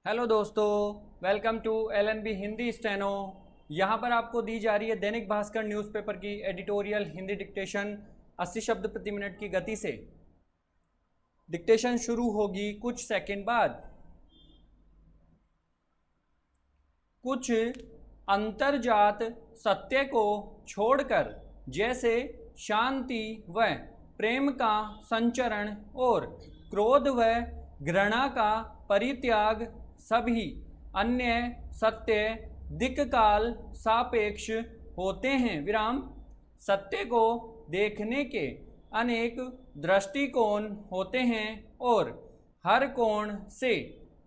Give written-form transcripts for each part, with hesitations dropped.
Hello दोस्तों, welcome to LNB Hindi steno. यहाँ पर आपको दी जा रही है दैनिक भास्कर न्यूज़पेपर की एडिटोरियल हिंदी डिक्टेशन 80 शब्द प्रति मिनट की गति से। डिक्टेशन शुरू होगी कुछ सेकंड बाद। कुछ अंतर्जात सत्य को छोड़कर जैसे शांति व प्रेम का संचरण और क्रोध व घृणा का परित्याग सभी अन्य सत्य दिक्काल सापेक्ष होते हैं। विराम। सत्य को देखने के अनेक दृष्टिकोण होते हैं और हर कोण से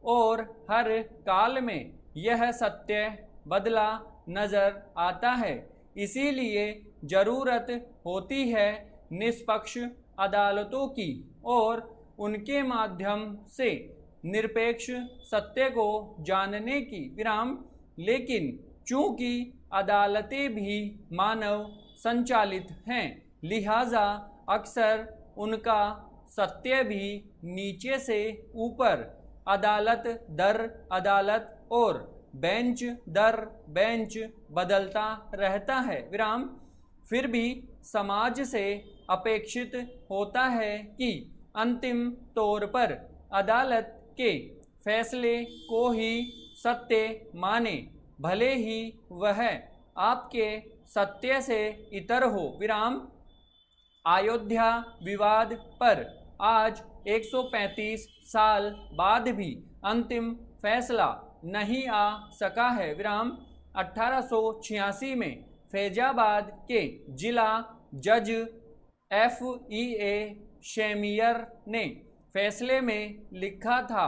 और हर काल में यह सत्य बदला नजर आता है। इसीलिए जरूरत होती है निष्पक्ष अदालतों की और उनके माध्यम से निरपेक्ष सत्य को जानने की। विराम। लेकिन चूंकि अदालतें भी मानव संचालित हैं, लिहाजा अक्सर उनका सत्य भी नीचे से ऊपर, अदालत दर अदालत और बेंच दर बेंच बदलता रहता है। विराम। फिर भी समाज से अपेक्षित होता है कि अंतिम तौर पर अदालत के फैसले को ही सत्य माने, भले ही वह आपके सत्य से इतर हो। विराम। अयोध्या विवाद पर आज 135 साल बाद भी अंतिम फैसला नहीं आ सका है। विराम। 1886 में फैजाबाद के जिला जज FEA शेमियर ने फैसले में लिखा था,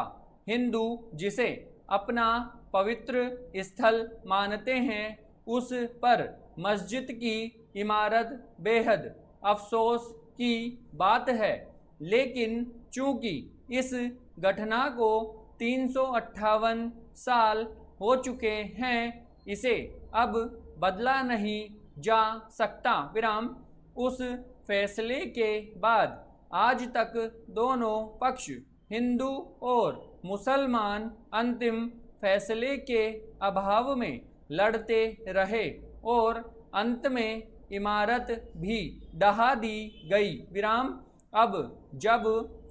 हिंदू जिसे अपना पवित्र स्थल मानते हैं उस पर मस्जिद की इमारत बेहद अफसोस की बात है। लेकिन चूंकि इस घटना को 358 साल हो चुके हैं, इसे अब बदला नहीं जा सकता। विराम। उस फैसले के बाद आज तक दोनों पक्ष, हिंदू और मुसलमान, अंतिम फैसले के अभाव में लड़ते रहे और अंत में इमारत भी ढहा दी गई। विराम। अब जब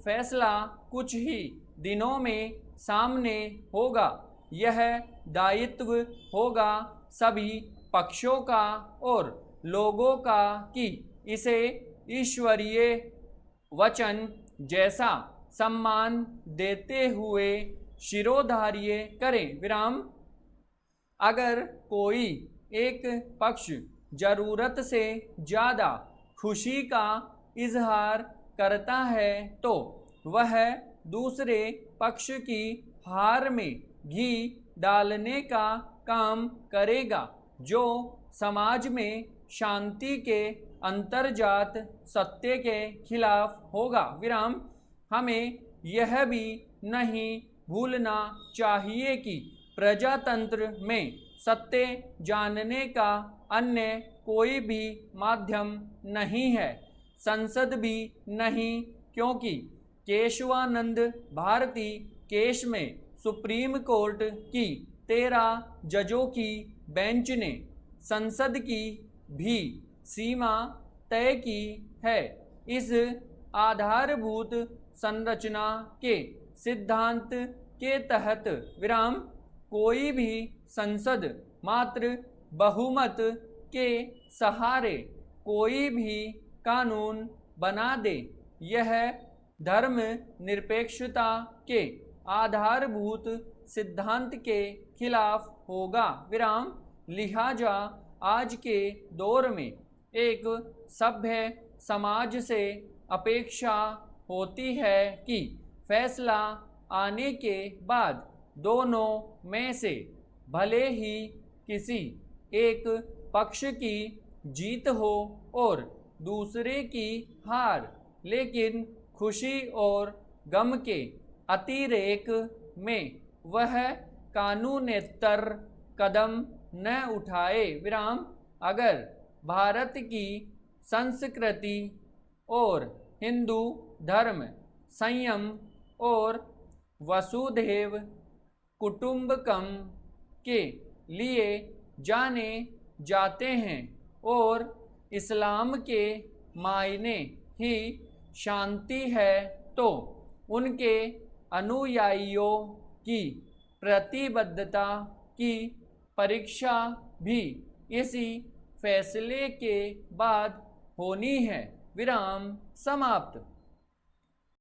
फैसला कुछ ही दिनों में सामने होगा, यह दायित्व होगा सभी पक्षों का और लोगों का कि इसे ईश्वरीय वचन जैसा सम्मान देते हुए शिरोधार्य करें। विराम। अगर कोई एक पक्ष जरूरत से ज़्यादा खुशी का इजहार करता है तो वह दूसरे पक्ष की हार में घी डालने का काम करेगा, जो समाज में शांति के अंतर्जात सत्य के खिलाफ होगा। विराम। हमें यह भी नहीं भूलना चाहिए कि प्रजातंत्र में सत्य जानने का अन्य कोई भी माध्यम नहीं है, संसद भी नहीं, क्योंकि केशवानंद भारती केस में सुप्रीम कोर्ट की 13 जजों की बेंच ने संसद की भी सीमा तय की है। इस आधारभूत संरचना के सिद्धांत के तहत विराम कोई भी संसद मात्र बहुमत के सहारे कोई भी कानून बना दे, यह धर्म निरपेक्षता के आधारभूत सिद्धांत के खिलाफ होगा। विराम। लिहाजा आज के दौर में एक सभ्य समाज से अपेक्षा होती है कि फैसला आने के बाद दोनों में से भले ही किसी एक पक्ष की जीत हो और दूसरे की हार, लेकिन खुशी और गम के अतिरेक में वह कानूनेतर कदम न उठाए। विराम। अगर भारत की संस्कृति और हिंदू धर्म संयम और वसुधैव कुटुंबकम के लिए जाने जाते हैं और इस्लाम के मायने ही शांति है, तो उनके अनुयायियों की प्रतिबद्धता की परीक्षा भी इसी फैसले के बाद होनी है। विराम समाप्त।